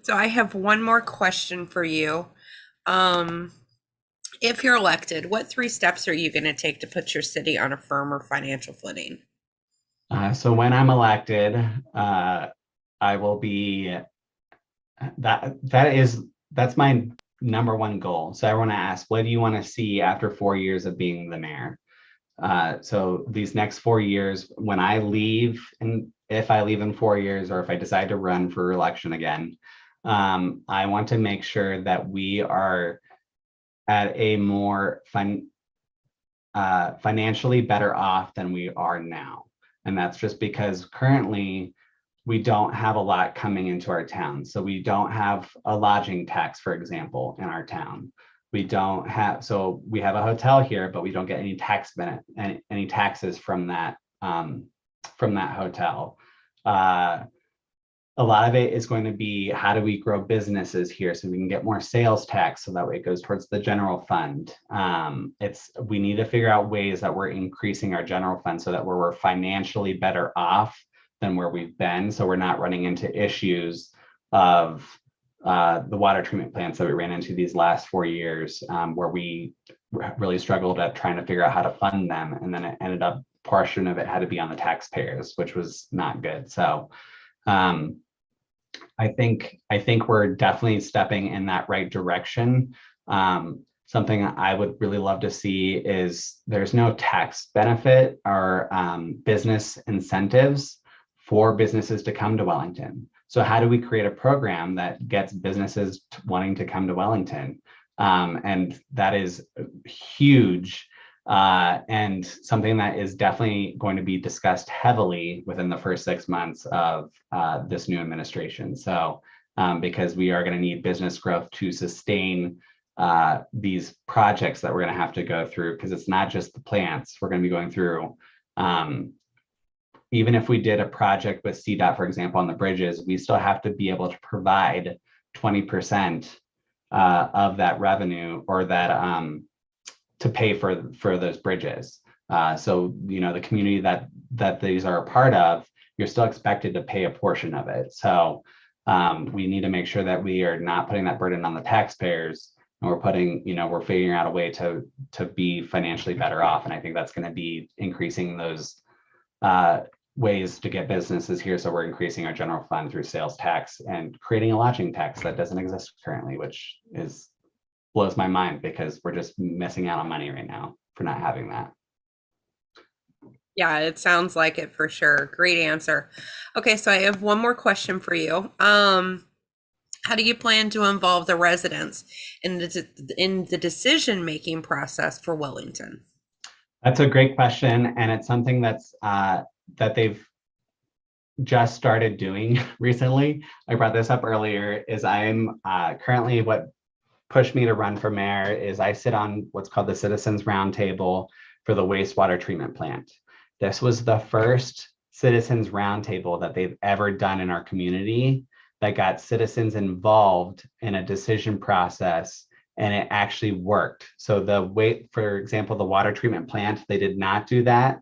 So I have one more question for you. If you're elected, what 3 steps are you going to take to put your city on a firmer financial footing? So when I'm elected, I will be, that's my number one goal. So everyone asks, what do you want to see after 4 years of being the mayor? So these next 4 years, when I leave, and if I leave in 4 years, or if I decide to run for re-election again, I want to make sure that we are at a more financially better off than we are now. And that's just because currently we don't have a lot coming into our town. So we don't have a lodging tax, for example, in our town. We don't have, so we have a hotel here, but we don't get any any taxes from that hotel. A lot of it is going to be, how do we grow businesses here so we can get more sales tax, so that way it goes towards the general fund. We need to figure out ways that we're increasing our general fund so that we're financially better off than where we've been, so we're not running into issues of the water treatment plants that we ran into these last 4 years, where we really struggled at trying to figure out how to fund them, and then it ended up, portion of it had to be on the taxpayers, which was not good. So I think we're definitely stepping in that right direction. Something I would really love to see is there's no tax benefit or business incentives for businesses to come to Wellington. So how do we create a program that gets businesses wanting to come to Wellington? And that is huge. And something that is definitely going to be discussed heavily within the first 6 months of this new administration. So because we are going to need business growth to sustain these projects that we're going to have to go through, because it's not just the plants we're going to be going through. Even if we did a project with CDOT, for example, on the bridges, we still have to be able to provide 20% of that revenue, or that to pay for those bridges. So, the community that these are a part of, you're still expected to pay a portion of it. So we need to make sure that we are not putting that burden on the taxpayers, and we're figuring out a way to be financially better off. And I think that's going to be increasing those ways to get businesses here. So we're increasing our general fund through sales tax and creating a lodging tax that doesn't exist currently, which blows my mind, because we're just missing out on money right now for not having that. Yeah, it sounds like it for sure. Great answer. Okay, so I have one more question for you. How do you plan to involve the residents in the decision-making process for Wellington? That's a great question, and it's something that they've just started doing recently. I brought this up earlier. Is I'm currently, what pushed me to run for mayor is I sit on what's called the Citizens Roundtable for the wastewater treatment plant. This was the first Citizens Roundtable that they've ever done in our community that got citizens involved in a decision process, and it actually worked. So for example, the water treatment plant, they did not do that.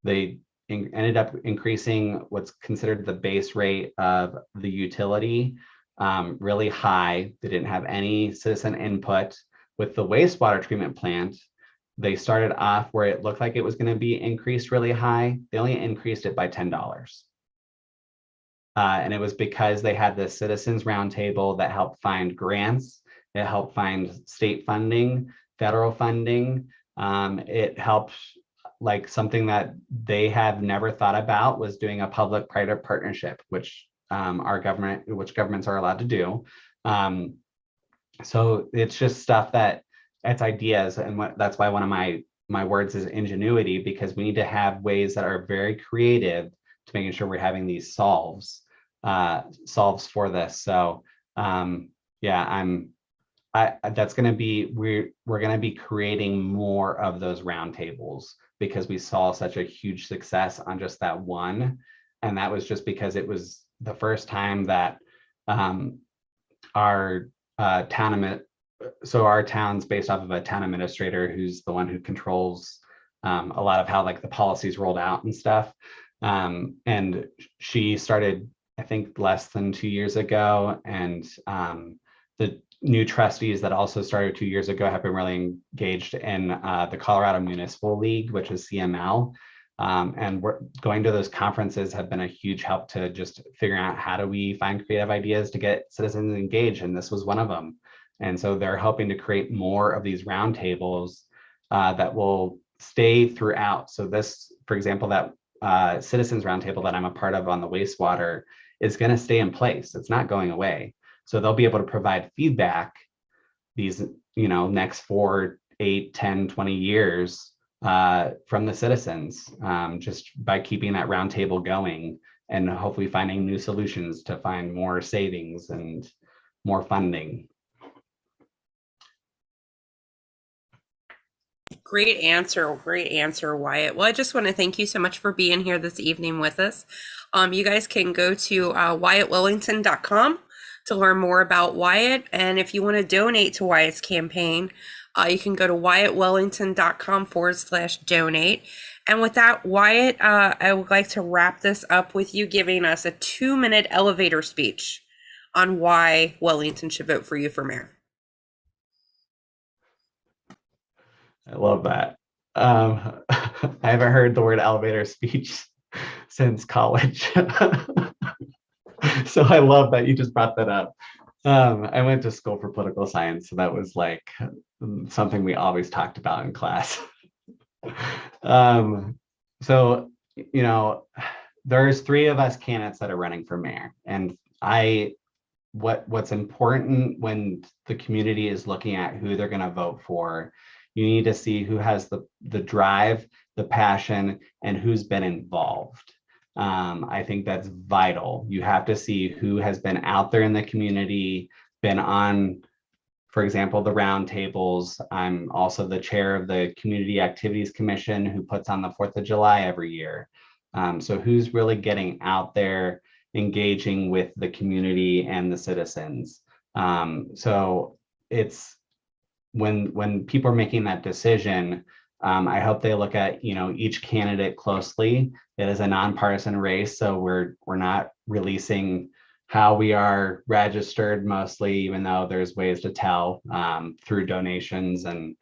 They ended up increasing what's considered the base rate of the utility really high. They didn't have any citizen input. With the wastewater treatment plant, they started off where it looked like it was going to be increased really high. They only increased it by $10. And it was because they had the Citizens Roundtable that helped find grants. It helped find state funding, federal funding. It helped, like, something that they have never thought about was doing a public-private partnership, which governments are allowed to do. So it's just stuff it's ideas, and that's why one of my words is ingenuity, because we need to have ways that are very creative to making sure we're having these solves for this. So yeah, that's going to be, we're going to be creating more of those roundtables, because we saw such a huge success on just that one, and that was just because it was the first time that our town's based off of a town administrator who's the one who controls a lot of how, like, the policies rolled out and stuff. And she started, I think, less than 2 years ago, and the new trustees that also started 2 years ago have been really engaged in the Colorado Municipal League, which is CML. And we're going to those conferences have been a huge help to just figuring out how do we find creative ideas to get citizens engaged, and this was one of them. And so they're hoping to create more of these roundtables that will stay throughout. So this, for example, that Citizens Roundtable that I'm a part of on the wastewater is going to stay in place. It's not going away. So they'll be able to provide feedback these, next 4, 8, 10, 20 years from the citizens, just by keeping that roundtable going, and hopefully finding new solutions to find more savings and more funding. Great answer, Wyatt. Well, I just want to thank you so much for being here this evening with us. You guys can go to WyattWellington.com to learn more about Wyatt, and if you want to donate to Wyatt's campaign, you can go to WyattWellington.com/donate. And with that, Wyatt, I would like to wrap this up with you giving us a 2-minute elevator speech on why Wellington should vote for you for mayor. I love that. I haven't heard the word elevator speech since college. So I love that you just brought that up. I went to school for political science, so that was like something we always talked about in class. So, you know, there's 3 of us candidates that are running for mayor, and what's important when the community is looking at who they're going to vote for, you need to see who has the drive, the passion, and who's been involved. I think that's vital. You have to see who has been out there in the community, been on, for example, the roundtables. I'm also the chair of the Community Activities Commission, who puts on the 4th of July every year. So who's really getting out there, engaging with the community and the citizens. So it's when people are making that decision, I hope they look at, you know, each candidate closely. It is a nonpartisan race, so we're not releasing how we are registered mostly, even though there's ways to tell through donations and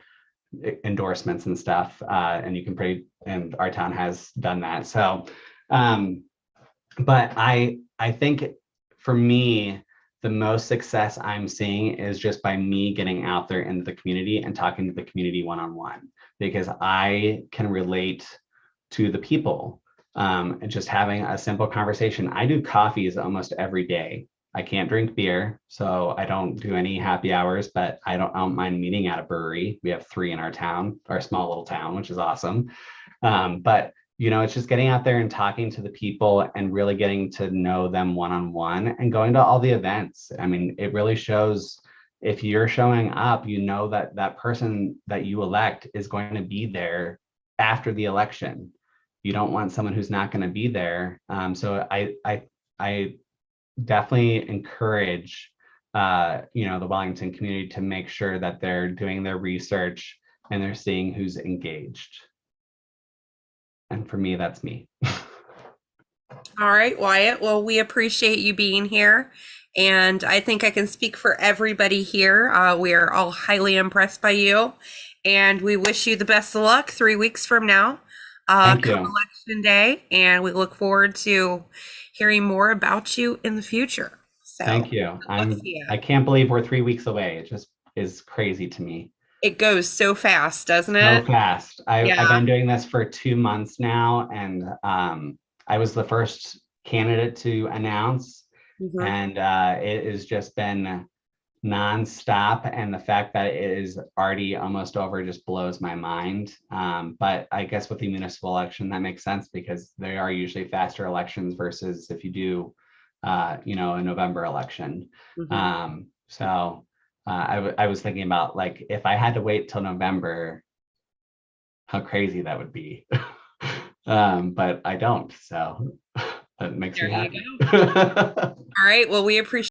endorsements and stuff. And you can and our town has done that. So, but I think for me, the most success I'm seeing is just by me getting out there into the community and talking to the community one-on-one, because I can relate to the people, and just having a simple conversation. I do coffees almost every day. I can't drink beer, so I don't do any happy hours, but I don't mind meeting at a brewery. We have 3 in our town, our small little town, which is awesome. But you know, it's just getting out there and talking to the people and really getting to know them one-on-one and going to all the events. I mean, it really shows if you're showing up, you know that that person that you elect is going to be there after the election. You don't want someone who's not going to be there. So I definitely encourage you know, the Wellington community to make sure that they're doing their research and they're seeing who's engaged. And for me, that's me. All right, Wyatt. Well, we appreciate you being here. And I think I can speak for everybody here. We are all highly impressed by you. And we wish you the best of luck 3 weeks from now, Thank come you. election day. And we look forward to hearing more about you in the future. So Thank you. luck to you. I can't believe we're 3 weeks away. It just is crazy to me. It goes so fast, doesn't So it? fast. I've Yeah. been doing this for 2 months now, and I was the first candidate to announce, Mhm. and it has just been nonstop. And the fact that it is already almost over just blows my mind. But I guess with the municipal election, that makes sense, because they are usually faster elections versus if you do, you know, a November election. Mhm. So I was thinking about, like, if I had to wait till November, how crazy that would be. But I don't, so that makes There me you happy. go. All right. Well, we appreciate